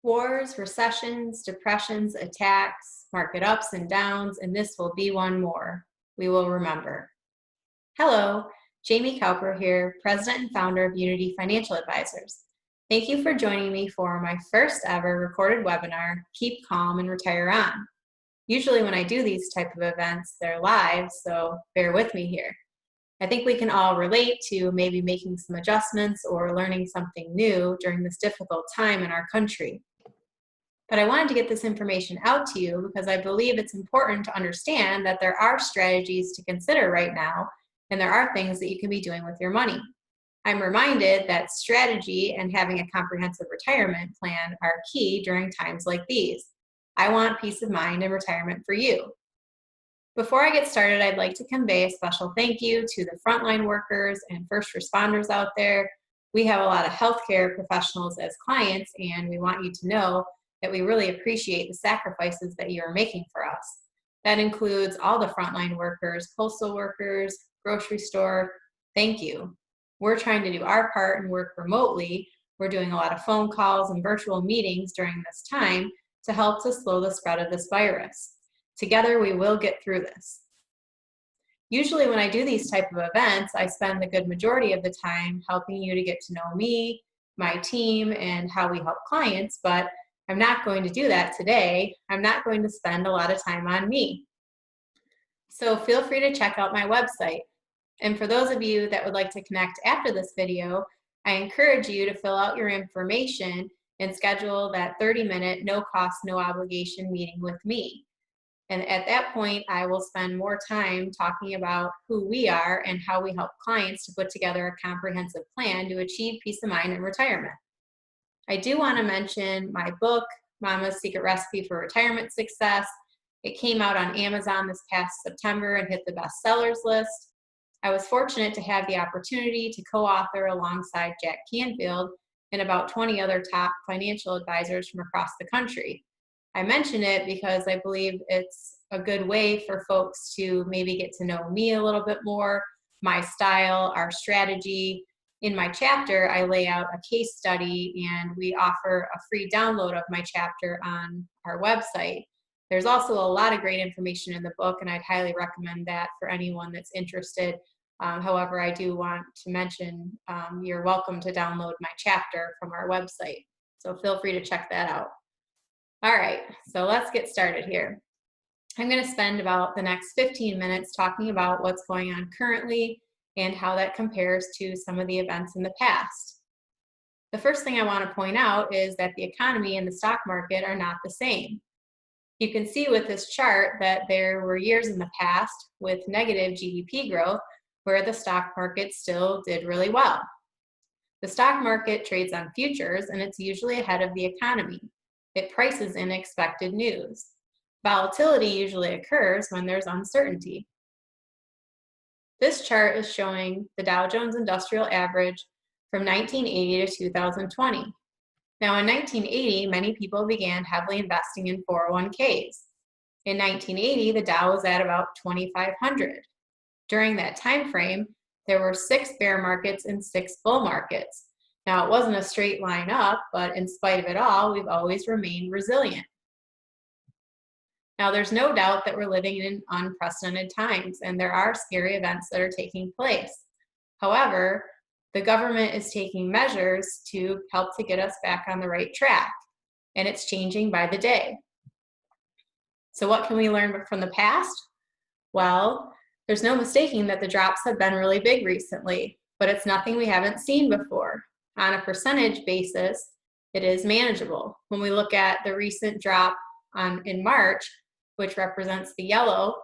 Wars, recessions, depressions, attacks, market ups and downs, and this will be one more. We will remember. Hello, Jamie Cowper here, President and founder of Unity Financial Advisors. Thank you for joining me for my first ever recorded webinar, Keep Calm and Retire On. Usually when I do these type of events, they're live, so bear with me here. I think we can all relate to maybe making some adjustments or learning something new during this difficult time in our country. But I wanted to get this information out to you because I believe it's important to understand that there are strategies to consider right now, and there are things that you can be doing with your money. I'm reminded that strategy and having a comprehensive retirement plan are key during times like these. I want peace of mind in retirement for you. Before I get started, I'd like to convey a special thank you to the frontline workers and first responders out there. We have a lot of healthcare professionals as clients, and we want you to know that we really appreciate the sacrifices that you are making for us. That includes all the frontline workers, postal workers, grocery store. Thank you. We're trying to do our part and work remotely. We're doing a lot of phone calls and virtual meetings during this time to help to slow the spread of this virus. Together, we will get through this. Usually when I do these type of events, I spend the good majority of the time helping you to get to know me, my team, and how we help clients, but I'm not going to do that today. I'm not going to spend a lot of time on me. So feel free to check out my website. And for those of you that would like to connect after this video, I encourage you to fill out your information and schedule that 30-minute, no cost, no obligation meeting with me. And at that point, I will spend more time talking about who we are and how we help clients to put together a comprehensive plan to achieve peace of mind in retirement. I do want to mention my book, Mama's Secret Recipe for Retirement Success. It came out on Amazon this past September and hit the bestsellers list. I was fortunate to have the opportunity to co-author alongside Jack Canfield and about 20 other top financial advisors from across the country. I mention it because I believe it's a good way for folks to maybe get to know me a little bit more, my style, our strategy. In my chapter, I lay out a case study and we offer a free download of my chapter on our website. There's also a lot of great information in the book, and I'd highly recommend that for anyone that's interested. However, I do want to mention you're welcome to download my chapter from our website. So feel free to check that out. All right, so let's get started here. I'm going to spend about the next 15 minutes talking about what's going on currently and how that compares to some of the events in the past. The first thing I want to point out is that the economy and the stock market are not the same. You can see with this chart that there were years in the past with negative GDP growth where the stock market still did really well. The stock market trades on futures, and it's usually ahead of the economy. It prices in expected news. Volatility usually occurs when there's uncertainty. This chart is showing the Dow Jones Industrial Average from 1980 to 2020. Now in 1980, many people began heavily investing in 401ks. In 1980, the Dow was at about 2,500. During that time frame, there were 6 bear markets and 6 bull markets. Now, it wasn't a straight line up, but in spite of it all, we've always remained resilient. Now, there's no doubt that we're living in unprecedented times, and there are scary events that are taking place. However, the government is taking measures to help to get us back on the right track, and it's changing by the day. So what can we learn from the past? Well, there's no mistaking that the drops have been really big recently, but it's nothing we haven't seen before. On a percentage basis, it is manageable. When we look at the recent drop in March, which represents the yellow,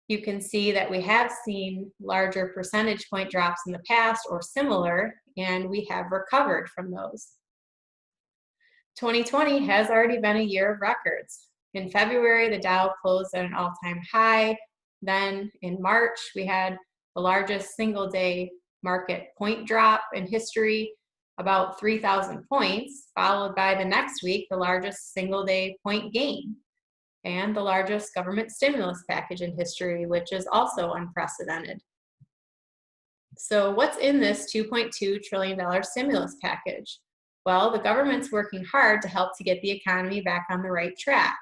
you can see that we have seen larger percentage point drops in the past or similar, and we have recovered from those. 2020 has already been a year of records. In February, the Dow closed at an all-time high. Then in March, we had the largest single-day market point drop in history, about 3,000 points, followed by the next week, the largest single-day point gain, and the largest government stimulus package in history, which is also unprecedented. So what's in this $2.2 trillion stimulus package? Well, the government's working hard to help to get the economy back on the right track.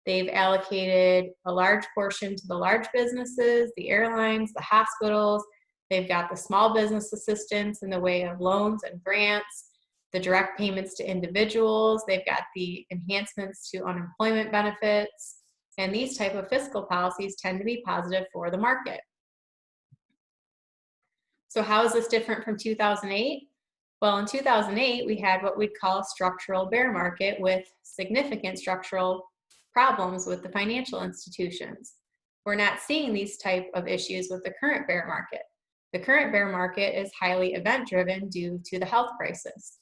They've allocated a large portion to the large businesses, the airlines, the hospitals. They've got the small business assistance in the way of loans and grants, the direct payments to individuals. They've got the enhancements to unemployment benefits. And these type of fiscal policies tend to be positive for the market. So how is this different from 2008? Well, in 2008, we had what we'd call a structural bear market with significant structural problems with the financial institutions. We're not seeing these type of issues with the current bear market. The current bear market is highly event-driven due to the health crisis.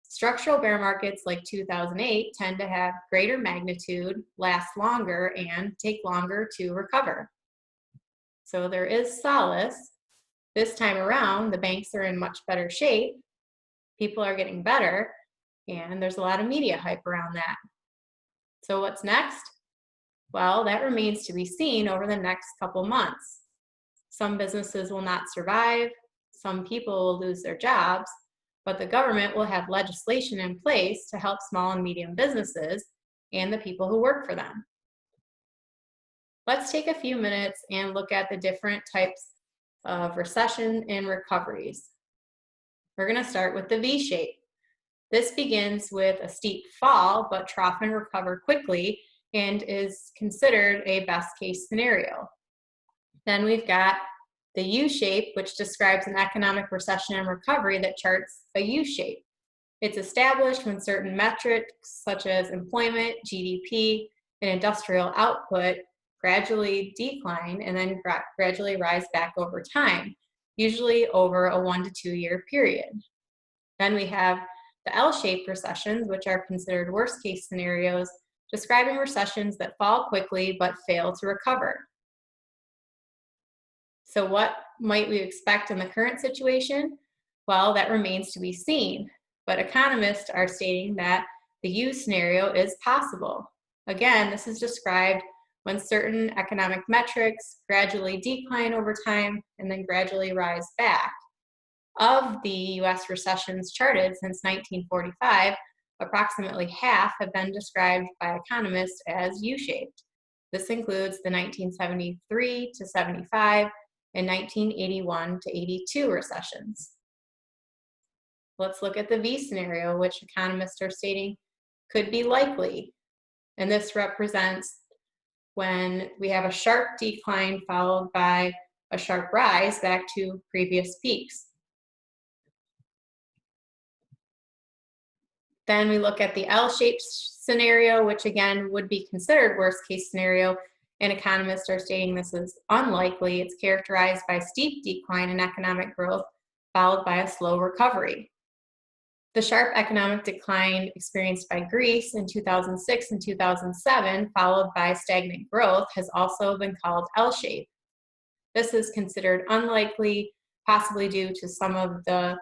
Structural bear markets like 2008 tend to have greater magnitude, last longer, and take longer to recover. So there is solace. This time around, the banks are in much better shape. People are getting better, and there's a lot of media hype around that. So what's next? Well, that remains to be seen over the next couple months. Some businesses will not survive, some people will lose their jobs, but the government will have legislation in place to help small and medium businesses and the people who work for them. Let's take a few minutes and look at the different types of recession and recoveries. We're going to start with the V shape. This begins with a steep fall, but trough and recover quickly and is considered a best case scenario. Then we've got the U shape, which describes an economic recession and recovery that charts a U shape. It's established when certain metrics such as employment, GDP, and industrial output gradually decline and then gradually rise back over time, usually over a 1 to 2 year period. Then we have the L-shaped recessions, which are considered worst case scenarios, describing recessions that fall quickly but fail to recover. So what might we expect in the current situation? Well, that remains to be seen, but economists are stating that the U scenario is possible. Again, this is described when certain economic metrics gradually decline over time and then gradually rise back. Of the US recessions charted since 1945, approximately half have been described by economists as U-shaped. This includes the 1973 to 75 and 1981 to 82 recessions. Let's look at the V scenario, which economists are stating could be likely. And this represents when we have a sharp decline followed by a sharp rise back to previous peaks. Then we look at the L-shaped scenario, which again would be considered worst case scenario, and economists are stating this is unlikely. It's characterized by steep decline in economic growth followed by a slow recovery. The sharp economic decline experienced by Greece in 2006 and 2007, followed by stagnant growth, has also been called L-shaped. This is considered unlikely, possibly due to some of the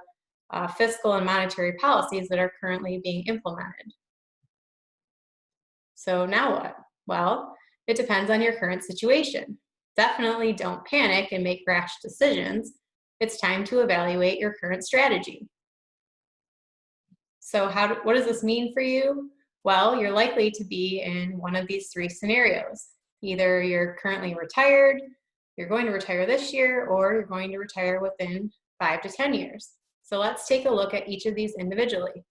fiscal and monetary policies that are currently being implemented. So now what? Well, it depends on your current situation. Definitely don't panic and make rash decisions. It's time to evaluate your current strategy. So what does this mean for you? Well, you're likely to be in one of these three scenarios. Either you're currently retired, you're going to retire this year, or you're going to retire within 5 to 10 years. So let's take a look at each of these individually.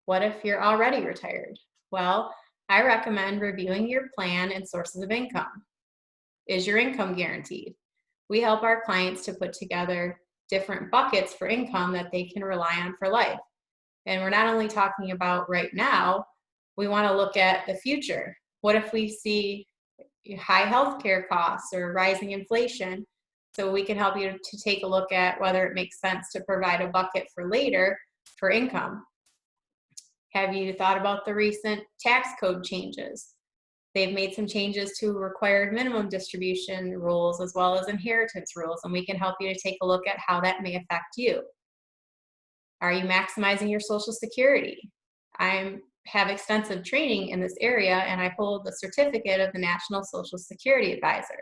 What if you're already retired? Well, I recommend reviewing your plan and sources of income. Is your income guaranteed? We help our clients to put together different buckets for income that they can rely on for life. And we're not only talking about right now, we want to look at the future. What if we see high healthcare costs or rising inflation? So we can help you to take a look at whether it makes sense to provide a bucket for later for income. Have you thought about the recent tax code changes? They've made some changes to required minimum distribution rules as well as inheritance rules, and we can help you to take a look at how that may affect you. Are you maximizing your Social Security? I have extensive training in this area, and I hold the certificate of the National Social Security Advisor.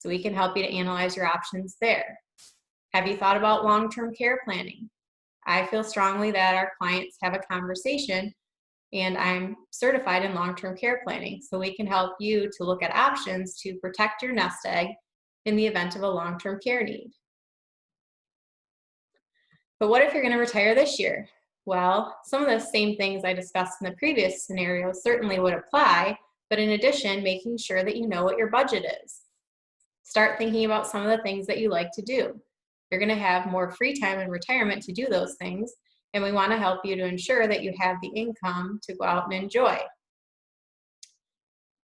So we can help you to analyze your options there. Have you thought about long-term care planning? I feel strongly that our clients have a conversation, and I'm certified in long-term care planning, so we can help you to look at options to protect your nest egg in the event of a long-term care need. But what if you're going to retire this year? Well, some of the same things I discussed in the previous scenario certainly would apply, but in addition, making sure that you know what your budget is. Start thinking about some of the things that you like to do. You're going to have more free time in retirement to do those things, and we want to help you to ensure that you have the income to go out and enjoy.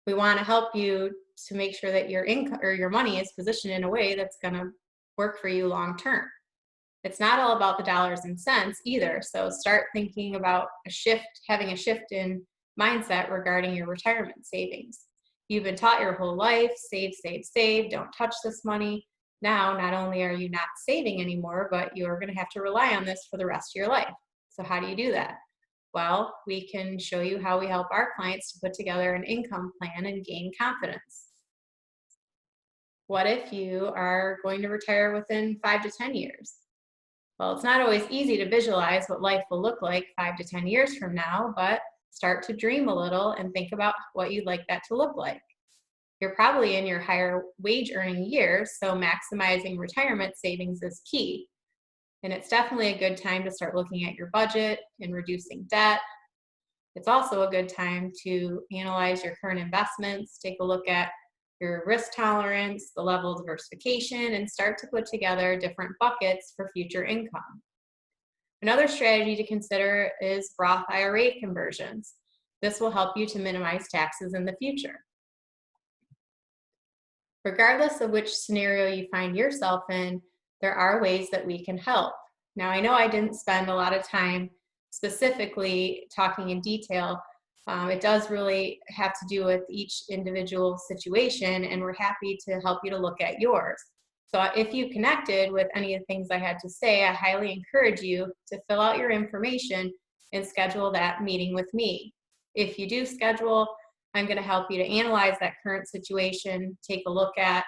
We want to help you to make sure that your income or your money is positioned in a way that's going to work for you long term. It's not all about the dollars and cents either. So start thinking about having a shift in mindset regarding your retirement savings. You've been taught your whole life, save, save, save, don't touch this money. Now, not only are you not saving anymore, but you're going to have to rely on this for the rest of your life. So how do you do that? Well, we can show you how we help our clients to put together an income plan and gain confidence. What if you are going to retire within 5 to 10 years? Well, it's not always easy to visualize what life will look like 5 to 10 years from now, but start to dream a little and think about what you'd like that to look like. You're probably in your higher wage earning years, so maximizing retirement savings is key. And it's definitely a good time to start looking at your budget and reducing debt. It's also a good time to analyze your current investments, take a look at your risk tolerance, the level of diversification, and start to put together different buckets for future income. Another strategy to consider is Roth IRA conversions. This will help you to minimize taxes in the future. Regardless of which scenario you find yourself in, there are ways that we can help. Now, I know I didn't spend a lot of time specifically talking in detail. It does really have to do with each individual situation, and we're happy to help you to look at yours. So if you connected with any of the things I had to say, I highly encourage you to fill out your information and schedule that meeting with me. If you do schedule, I'm going to help you to analyze that current situation, take a look at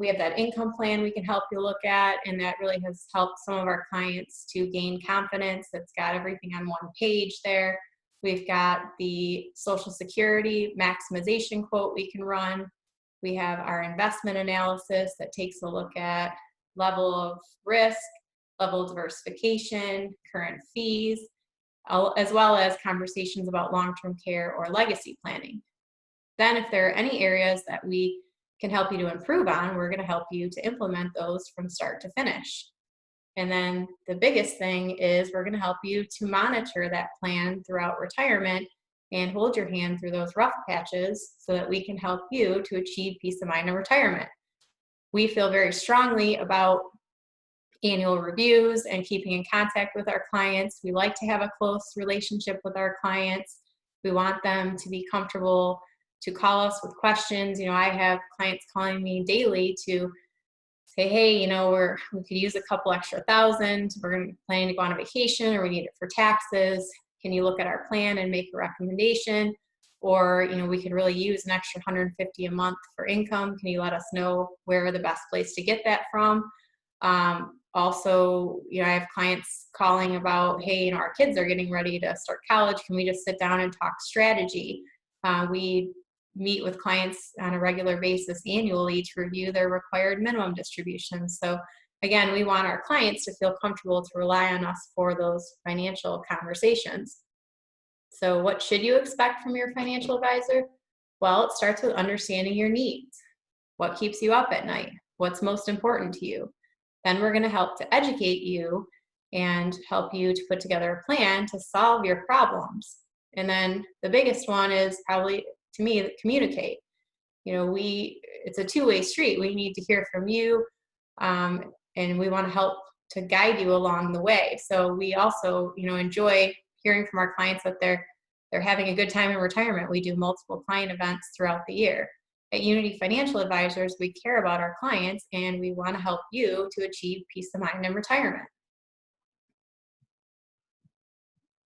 we have that income plan we can help you look at, and that really has helped some of our clients to gain confidence. It's got everything on one page there. We've got the Social Security maximization quote we can run. We have our investment analysis that takes a look at level of risk, level of diversification, current fees, as well as conversations about long-term care or legacy planning. Then if there are any areas that we can help you to improve on, we're going to help you to implement those from start to finish. And then the biggest thing is we're going to help you to monitor that plan throughout retirement and hold your hand through those rough patches so that we can help you to achieve peace of mind in retirement. We feel very strongly about annual reviews and keeping in contact with our clients. We like to have a close relationship with our clients. We want them to be comfortable to call us with questions. I have clients calling me daily to say, hey, we could use a couple extra thousand. We're planning to go on a vacation, or we need it for taxes. Can you look at our plan and make a recommendation? Or, we could really use an extra $150 a month for income. Can you let us know where the best place to get that from? Also, I have clients calling about, hey, our kids are getting ready to start college. Can we just sit down and talk strategy? We meet with clients on a regular basis annually to review their required minimum distributions. So again, we want our clients to feel comfortable to rely on us for those financial conversations. So what should you expect from your financial advisor? Well, it starts with understanding your needs. What keeps you up at night? What's most important to you? Then we're going to help to educate you and help you to put together a plan to solve your problems. And then the biggest one is probably, to me, communicate. It's a two-way street. We need to hear from you, and we want to help to guide you along the way. So we also, enjoy hearing from our clients that they're having a good time in retirement. We do multiple client events throughout the year. At Unity Financial Advisors, we care about our clients, and we want to help you to achieve peace of mind in retirement.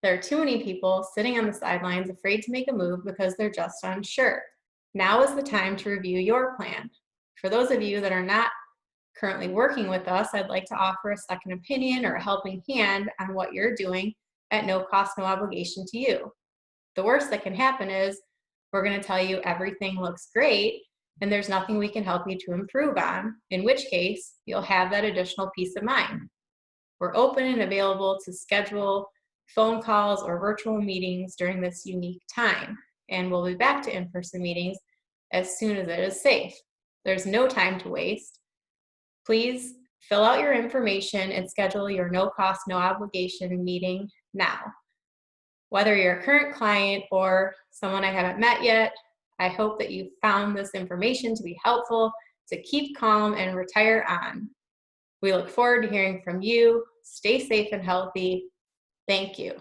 There are too many people sitting on the sidelines afraid to make a move because they're just unsure. Now is the time to review your plan. For those of you that are not currently working with us, I'd like to offer a second opinion or a helping hand on what you're doing at no cost, no obligation to you. The worst that can happen is we're going to tell you everything looks great and there's nothing we can help you to improve on, in which case you'll have that additional peace of mind. We're open and available to schedule phone calls or virtual meetings during this unique time, and we'll be back to in-person meetings as soon as it is safe. There's no time to waste. Please fill out your information and schedule your no cost, no obligation meeting now. Whether you're a current client or someone I haven't met yet, I hope that you found this information to be helpful to keep calm and retire on. We look forward to hearing from you. Stay safe and healthy. Thank you.